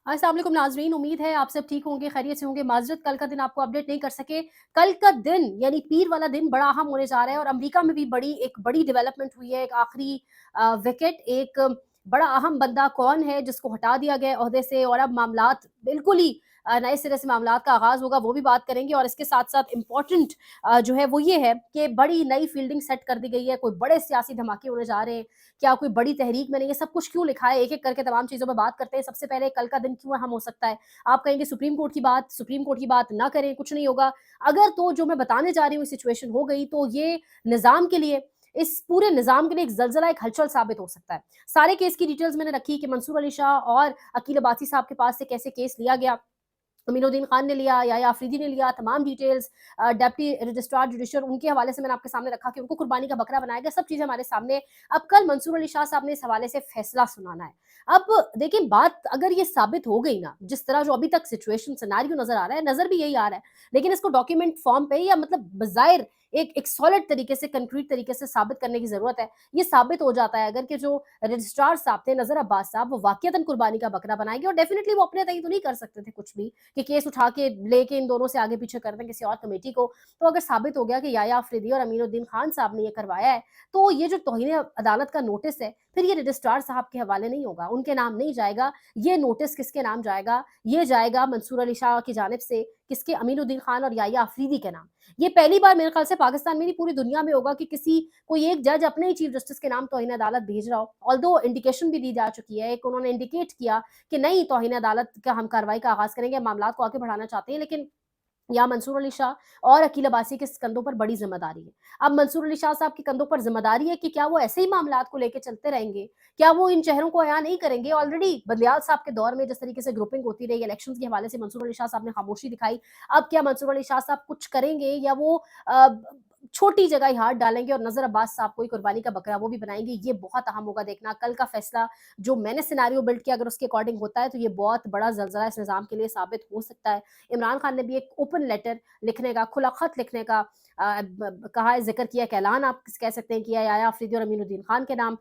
अस्सलाम वालेकुम नाज़रीन, उम्मीद है आप सब ठीक होंगे, खैरियत से होंगे। माज़रत कल का दिन आपको अपडेट नहीं कर सके। कल का दिन यानी पीर वाला दिन बड़ा अहम होने जा रहा है और अमेरिका में भी बड़ी डेवलपमेंट हुई है। एक आखिरी विकेट, एक बड़ा अहम बंदा कौन है जिसको हटा दिया गया है ओहदे से और अब मामलात बिल्कुल ही नए सिरे से मामलात का आगाज़ होगा, वो भी बात करेंगे। और इसके साथ-साथ इम्पोर्टेंट जो है वो ये है कि बड़ी नई फ़ील्डिंग सेट कर दी गई है, कोई बड़े सियासी धमाके होने जा रहे हैं। क्या कोई बड़ी तहरीक में नहीं है, सब कुछ क्यों लिखा है, एक-एक करके तमाम चीज़ों पे बात करते हैं। सबसे पहले कल का दिन क्यों अहम हो सकता है? आप कहेंगे सुप्रीम कोर्ट की बात ना करें, कुछ नहीं होगा। अगर तो जो मैं बताने जा रही हूँ सिचुएशन हो गई, तो ये निज़ाम के लिए इस पूरे निज़ाम के लिए एक ज़लज़ला, एक हलचल साबित हो सकता है। सारे केस की डिटेल्स मैंने रखी कि मंसूर अली शाह और अकील अब्बासी साहब के पास से कैसे केस लिया गया, अमीनुद्दीन खान ने लिया या आफरीदी ने लिया, तमाम डिटेल्स डिप्टी रजिस्ट्रार जुडिशल उनके हवाले से मैंने आपके सामने रखा कि उनको कुर्बानी का बकरा बनाया गया, सब चीज़ें हमारे सामने। अब कल मंसूर अली शाह साहब ने इस हवाले से फैसला सुनाना है। अब देखिए, बात अगर ये साबित हो गई ना, जिस तरह जो अभी तक सिचुएशन सिनेरियो नज़र आ रहा है, नज़र भी यही आ रहा है, लेकिन इसको डॉक्यूमेंट फ़ॉर्म पे या मतलब बज़ाहिर एक सॉलिड तरीके से, कंक्रीट तरीके से साबित करने की ज़रूरत है। ये साबित हो जाता है अगर कि जो रजिस्ट्रार साहब थे, नज़र अब्बास साहब, वो वाक़ईतन कुर्बानी का बकरा बनाएँगे और डेफ़िनिटली वो अपने तय तो नहीं कर सकते थे कुछ भी। कि केस उठा के लेके इन दोनों से आगे पीछे कर दें किसी और कमेटी को। तो अगर साबित हो गया कि याया अफरीदी और अमीनुद्दीन खान साहब ने ये करवाया है, तो ये जो तौहीन अदालत का नोटिस है, फिर ये रजिस्ट्रार साहब के हवाले नहीं होगा, उनके नाम नहीं जाएगा। ये नोटिस किसके नाम जाएगा? ये जाएगा मंसूर अली शाह की जानिब से किसके? अमीनुद्दीन खान और याया अफरीदी के नाम। ये पहली बार मेरे ख्याल से पाकिस्तान में नहीं, पूरी दुनिया में होगा कि कोई एक जज अपने ही चीफ जस्टिस के नाम तौहीन अदालत भेज रहा हो। ऑल्दो इंडिकेशन भी दी जा चुकी है, एक उन्होंने इंडिकेट किया कि नहीं, तौहीन अदालत का हम कार्रवाई का आगाज़ करेंगे, मामलात को आगे बढ़ाना चाहते हैं, लेकिन यहाँ मंसूर अली शाह और अकील अब्बासी के कंधों पर बड़ी ज़िम्मेदारी है। अब मंसूर अली शाह साहब के कंधों पर ज़िम्मेदारी है कि क्या वो ऐसे ही मामलात को लेके चलते रहेंगे? क्या वो इन चेहरों को अयां नहीं करेंगे? ऑलरेडी बंदियाल साहब के दौर में जिस तरीके से ग्रुपिंग होती रही, इलेक्शंस के हवाले से मंसूर अली शाह साहब ने खामोशी दिखाई। अब क्या मंसूर अली शाह साहब कुछ करेंगे या वो अ, छोटी जगह ही हाथ डालेंगे और नज़र अब्बास साहब को ही कुर्बानी का बकरा वो भी बनाएँगे? ये बहुत अहम होगा देखना। कल का फैसला जो मैंने सिनेरियो बिल्ड किया, अगर उसके अकॉर्डिंग होता है, तो ये बहुत बड़ा ज़लज़ला इस निज़ाम के लिए साबित हो सकता है। इमरान खान ने भी एक ओपन लेटर लिखने का, खुला खत लिखने का कहा है, ज़िक्र किया, एक ऐलान आप कह सकते हैं किया है याया अफरीदी और अमीनुद्दीन खान के नाम।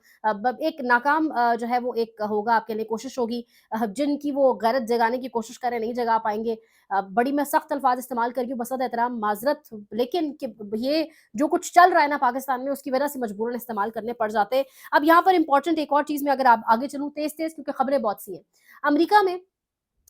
एक नाकाम जो है वो एक होगा आपके लिए, कोशिश होगी। जिनकी वो गैरत जगाने की कोशिश करें, नहीं जगा पाएँगे। बड़ी मैं सख्त अल्फाज इस्तेमाल कर रही हूँ, बसद एहतराम माज़रत, लेकिन कि ये जो कुछ चल रहा है ना पाकिस्तान में, उसकी वजह से मजबूरन इस्तेमाल करने पड़ जाते हैं। अब यहाँ पर इंपॉर्टेंट एक और चीज़ में अगर आप आगे चलूँ तेज़-तेज़, क्योंकि खबरें बहुत सी हैं। अमेरिका में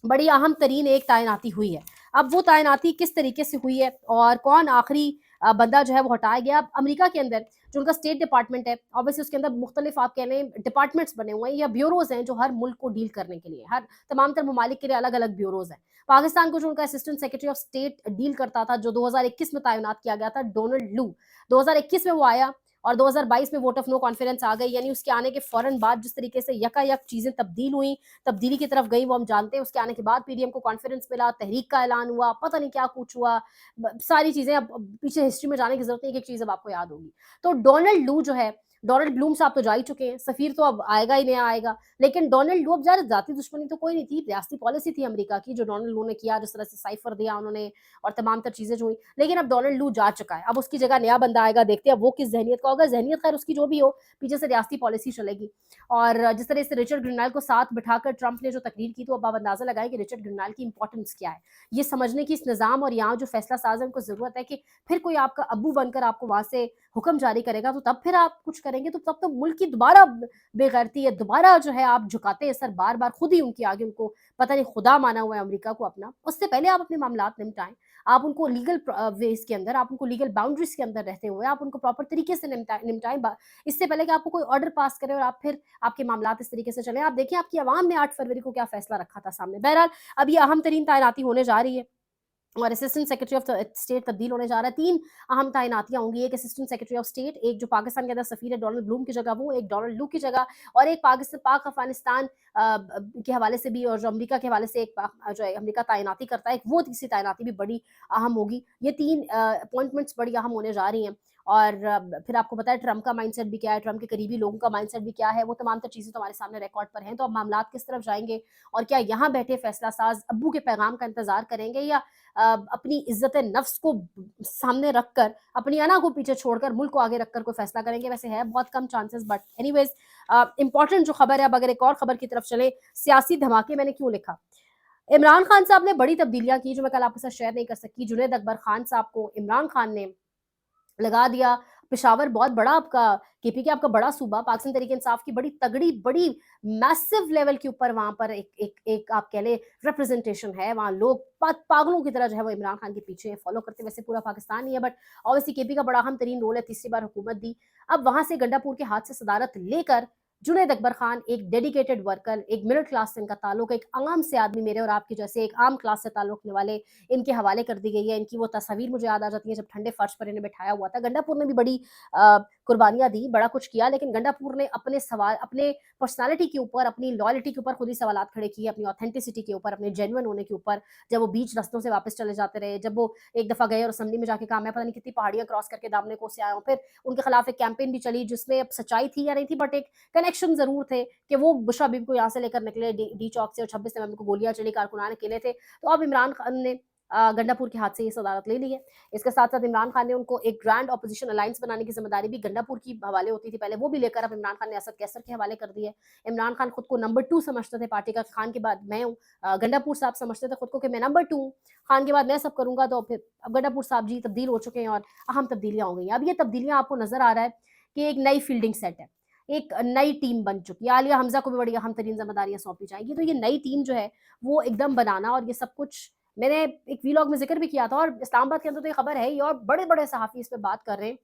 बड़ी अहम तरीन एक तैनाती हुई है। अब वो तैनाती किस तरीके से हुई है और कौन आखिरी बंदा जो है वो हटाया गया। अब अमेरिका के अंदर जो उनका स्टेट डिपार्टमेंट है, ऑब्वियसली उसके अंदर मुख्तलिफ आप कह लें डिपार्टमेंट्स बने हुए हैं या ब्यूरोज़ हैं जो हर मुल्क को डील करने के लिए, हर तमाम तर ममालिक के लिए अलग-अलग ब्यूरोज़ हैं। पाकिस्तान को जो उनका assistant secretary of state deal करता था, जो 2021 में तैनात किया गया था, डोनाल्ड लू। 2021 में वो आया और 2022 में वोट ऑफ नो कॉन्फिडेंस आ गई, यानी उसके आने के फ़ौरन बाद जिस तरीके से यकायक चीज़ें तब्दील हुई, तब्दीली की तरफ गई, वो हम जानते हैं। उसके आने के बाद पीडीएम को कॉन्फिडेंस मिला, तहरीक का ऐलान हुआ, पता नहीं क्या कुछ हुआ, सारी चीज़ें अब पीछे हिस्ट्री में जाने की जरूरत नहीं, एक एक चीज़ अब आपको याद होगी। तो डोनाल्ड लू जो है, डोनाल्ड ब्लूम साहब तो जा ही चुके हैं, सफीर तो अब आएगा ही नया आएगा, लेकिन डोनाल्ड लू, अब ज़ाहिर जाती दुश्मनी तो कोई नहीं थी, रियासती पॉलिसी थी अमेरिका की जो डोनाल्ड लू ने किया, जिस तरह से साइफर दिया उन्होंने और तमाम तर चीज़ें जो हुई, लेकिन अब डोनाल्ड लू जा चुका है। अब उसकी जगह नया बंदा आएगा, देखते हैं अब वो किस जहनियत का होगा। जहनियत खैर उसकी जो भी हो, पीछे से रियासती पॉलिसी चलेगी। और जिस तरह से रिचर्ड ग्रीनल को साथ बिठाकर ट्रंप ने जो तकरीर की, तो अब आप अंदाजा लगाएं कि रिचर्ड ग्रीनल की इंपॉर्टेंस क्या है। ये समझने की इस निज़ाम और यहाँ जो फैसला साज है उनको ज़रूरत है कि फिर कोई आपका अब्बू बनकर आपको वहाँ से हुक्म जारी करेगा, तो तब फिर आप कुछ करेंगे, तो तब तो मुल्क की दोबारा बेगैरती है, दोबारा जो है आप झुकाते हैं सर बार-बार खुद ही उनके आगे, उनको पता नहीं खुदा माना हुआ है अमेरिका को अपना। उससे पहले आप अपने मामलात निपटाएँ। आप उनको लीगल वेज़ के अंदर, आप उनको लीगल बाउंड्रीज़ के अंदर रहते हुए आप उनको प्रॉपर तरीके से निपटाएँ। इससे पहले कि आपको कोई ऑर्डर पास करे और आप फिर आपके मामलात इस तरीके से चलें। आप देखिए आपकी आवाम ने 8 फरवरी को क्या फैसला रखा था सामने। बहरहाल अब ये अहम तरीन तैनाती होने जा रही है और असिस्टेंट सेक्रेटरी ऑफ स्टेट तब्दील होने जा रहा है। 3 अहम तैनातियाँ होंगी, एक असिस्टेंट सेक्रेटरी ऑफ स्टेट, एक जो पाकिस्तान के अंदर सफ़ीर है डोनाल्ड ब्लूम की जगह वो, एक डोनाल्ड लू की जगह, और एक पाक अफ़गानिस्तान के हवाले से भी, और जो अमेरिका के हवाले से एक जो है अमेरिका तैनाती करता है, वो तीसरी तैनाती भी बड़ी अहम होगी। ये 3 अपॉइंटमेंट्स बड़ी अहम होने जा रही हैं। और फिर आपको पता है ट्रंप का माइंडसेट भी क्या है, ट्रंप के करीबी लोगों का माइंडसेट भी क्या है, वो तमाम तर चीज़ें तो हमारे सामने रिकॉर्ड पर हैं। तो अब मामलात किस तरफ जाएँगे और क्या यहाँ बैठे फैसला साज़ अब्बू के पैगाम का इंतज़ार करेंगे या अपनी इज़्ज़त नफ्स को सामने रखकर, अपनी अना को पीछे छोड़कर, मुल्क को आगे रखकर कोई फैसला करेंगे? वैसे है बहुत कम चांसेस, बट एनीवेज़ इम्पोर्टेंट जो खबर है, अब अगर एक और खबर की तरफ चलें, सियासी धमाके मैंने क्यों लिखा? इमरान खान साहब ने बड़ी तब्दीलियां की जो मैं कल आपके साथ शेयर नहीं कर सकी। जुनैद अकबर खान साहब को इमरान खान ने लगा दिया। पेशावर बहुत बड़ा आपका केपी के आपका बड़ा सूबा, पाकिस्तान तरीके इंसाफ की बड़ी तगड़ी, बड़ी मैसिव लेवल के ऊपर वहां पर एक आप कह ले रिप्रेजेंटेशन है। वहां लोग पागलों की तरह जो है वो इमरान खान के पीछे फॉलो करते, वैसे पूरा पाकिस्तान ही है, बट ऑब्वियसली केपी का बड़ा अहम तरीन रोल है, तीसरी बार हुकूमत दी। अब वहां से गंडापुर के हाथ से सदारत लेकर जुनैद अकबर खान एक डेडिकेटेड वर्कर, एक मिडिल क्लास से इनका ताल्लुक, एक आम से आदमी मेरे और आपके जैसे एक आम क्लास से ताल्लुक रखने वाले इनके हवाले कर दी गई है। इनकी वो तस्वीर मुझे याद आ जाती है जब ठंडे फर्श पर इन्हें बिठाया हुआ था। गंडापुर ने भी बड़ी कुर्बानियां दी, बड़ा कुछ किया, लेकिन गंडापुर ने अपने सवाल, अपने पर्सनालिटी के ऊपर, अपनी लॉयल्टी के ऊपर खुद ही सवाल खड़े किए, अपनी ऑथेंटिसिटी के ऊपर, अपने जेन्युइन होने के ऊपर। जब वो बीच रस्तों से वापस चले जाते रहे, जब वो एक दफा गए और असम्बली में जाके कहा मैं पता नहीं कितनी पहाड़ियां क्रॉस करके दामने को से आया हूँ, फिर उनके खिलाफ एक कैंपेन भी चली जिसमें अब सच्चाई थी या नहीं थी, बट एक कनेक्शन जरूर थे कि वो बुशरा बीबी को यहाँ से लेकर निकले डी चौक से, और 26 नवंबर को गोलियां चली, कारकुनान अकेले थे। तो अब इमरान खान ने गंडापुर के हाथ से ये सदारत ले ली है। इसके साथ साथ इमरान खान ने उनको एक ग्रैंड अपोजिशन अलायंस बनाने की जिम्मेदारी भी गंडापुर की हवाले होती थी पहले, वो भी लेकर अब इमरान खान ने असद कैसर के हवाले कर दी है। इमरान खान खुद को नंबर 2 समझते थे पार्टी का, खान के बाद मैं हूँ। गंडापुर साहब समझते थे खुद को कि मैं नंबर 2 हूँ, खान के बाद मैं सब करूंगा। तो फिर अब गंडापुर साहब जी तब्दील हो चुके हैं और अहम तब्दीलियां हो गई हैं। अब ये तब्दीलियां आपको नजर आ रहा है कि एक नई फील्डिंग सेट है, एक नई टीम बन चुकी है। आलिया हमजा को भी बड़ी अहम तरीन जिम्मेदारियां सौंपी जाएंगी। तो ये नई टीम जो है वो एकदम बनाना, और ये सब कुछ मैंने एक वीलॉग में जिक्र भी किया था, और इस्लामाबाद के अंदर तो ये खबर है ही, और बड़े बड़े सहाफ़ी इस पे बात कर रहे हैं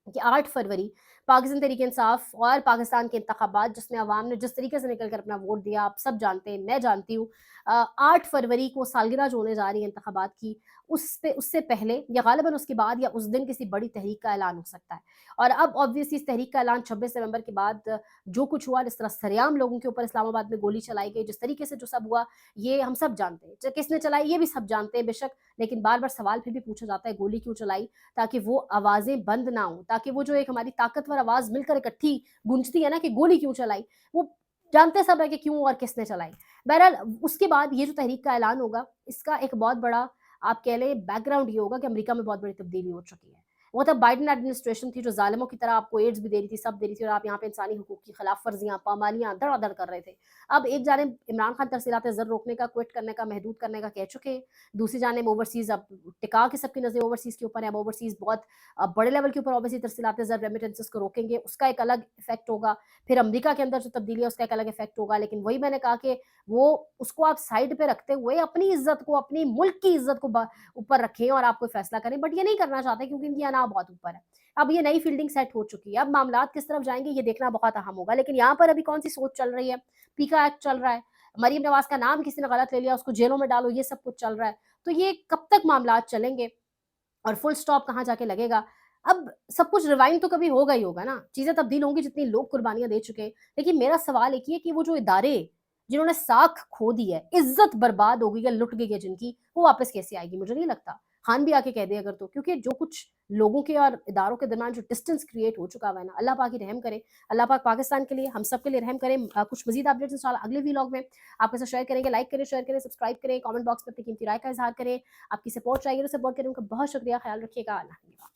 कि 8 फरवरी पाकिस्तान तहरीक इंसाफ और पाकिस्तान के इंतखाबात, जिसमें अवाम ने जिस तरीके से निकल कर अपना वोट दिया, आप सब जानते हैं, मैं जानती हूँ। 8 फरवरी को सालगिरह जो होने जा रही है इंतखाबात की, उससे पहले या गालिबन उसके बाद या उस दिन किसी बड़ी तहरीक का ऐलान हो सकता है। और अब ऑब्वियसली इस तहरीक का ऐलान 26 नवंबर के बाद जो कुछ हुआ, जिस तरह सरेआम लोगों के ऊपर इस्लामाबाद में गोली चलाई गई, जिस तरीके से जो सब हुआ, ये हम सब जानते हैं। किसने चलाई ये भी सब जानते हैं बेशक, लेकिन बार बार सवाल फिर भी पूछा जाता है गोली क्यों चलाई, ताकि वो आवाजें बंद ना हो, ताकि वो जो एक हमारी ताकतवर आवाज मिलकर इकट्ठी गूंजती है ना कि गोली क्यों चलाई, वो जानते सब है कि क्यों और किसने चलाई। बहरहाल उसके बाद ये जो तहरीक का ऐलान होगा, इसका एक बहुत बड़ा आप कह लें बैकग्राउंड ये होगा कि अमेरिका में बहुत बड़ी तब्दीली हो चुकी है। वो तब बाइडेन एडमिनिस्ट्रेशन थी जो जालिमों की तरह आपको एड्स भी दे रही थी, सब दे रही थी, और आप यहाँ पे इंसानी हुकूक की खिलाफ वर्जियां, पामालियां धड़ाधड़ कर रहे थे। अब एक जानिब इमरान खान तरसीलात ज़र रोकने का, क्विट करने का, महदूद करने का कह चुके हैं। दूसरी जानिब ओवरसीज़ अब टिका के सबकी नज़रें ओवरसीज़ के ऊपर है। अब ओवरसीज़ बहुत बड़े लेवल के ऊपर ऑब्वियसली तरसीलात ज़र रेमिटेंसेस को रोकेंगे, उसका एक अलग इफेक्ट होगा। फिर अमेरिका के अंदर जो तब्दीली है उसका एक अलग इफेक्ट होगा। लेकिन वही मैंने कहा कि वो उसको आप साइड पे रखते हुए अपनी इज्जत को, अपनी मुल्क की इज्जत को ऊपर रखें और आप कोई फैसला करें, बट ये नहीं करना चाहते क्योंकि इनकी अना बहुत ऊपर है। अब ये नई फील्डिंग सेट हो चुकी है, अब मामलात किस तरफ जाएंगे ये देखना बहुत अहम होगा। लेकिन यहाँ पर अभी कौन सी सोच चल रही है, पीका एक्ट चल रहा है, मरीम नवाज का नाम किसी ने गलत ले लिया, उसको जेलों में डालो, ये सब कुछ चल रहा है। तो ये कब तक मामलात चलेंगे और फुल स्टॉप कहाँ जाके लगेगा। अब सब कुछ रिवाइंड तो कभी होगा ही होगा ना, चीजें तब्दील होंगी जितनी लोग कुर्बानियां दे चुके हैं। लेकिन मेरा सवाल एक ही है कि वो जो इदारे जिन्होंने साख खो दी है, इज्जत बर्बाद हो गई है, लुट गई है जिनकी, वो वापस कैसे आएगी। मुझे नहीं लगता। खान भी आके कह दे अगर, तो क्योंकि जो कुछ लोगों के और इदारों के दरमियान जो डिस्टेंस क्रिएट हो चुका है ना, अल्लाह पाक ही रहम करे। अल्लाह पाक पाकिस्तान के लिए, हम सब के लिए रहम करें। कुछ मजीद अपडेट्स इंशाल्लाह अगले व्लॉग में आपके साथ शेयर करेंगे। लाइक करें, शेयर करें, सब्सक्राइब करें, कमेंट बॉक्स में अपनी कीमती राय का इजहार करें। आपकी सपोर्ट चाहिए तो सपोर्ट करें। उनका बहुत शुक्रिया, ख्याल रखिएगा। अल्लाह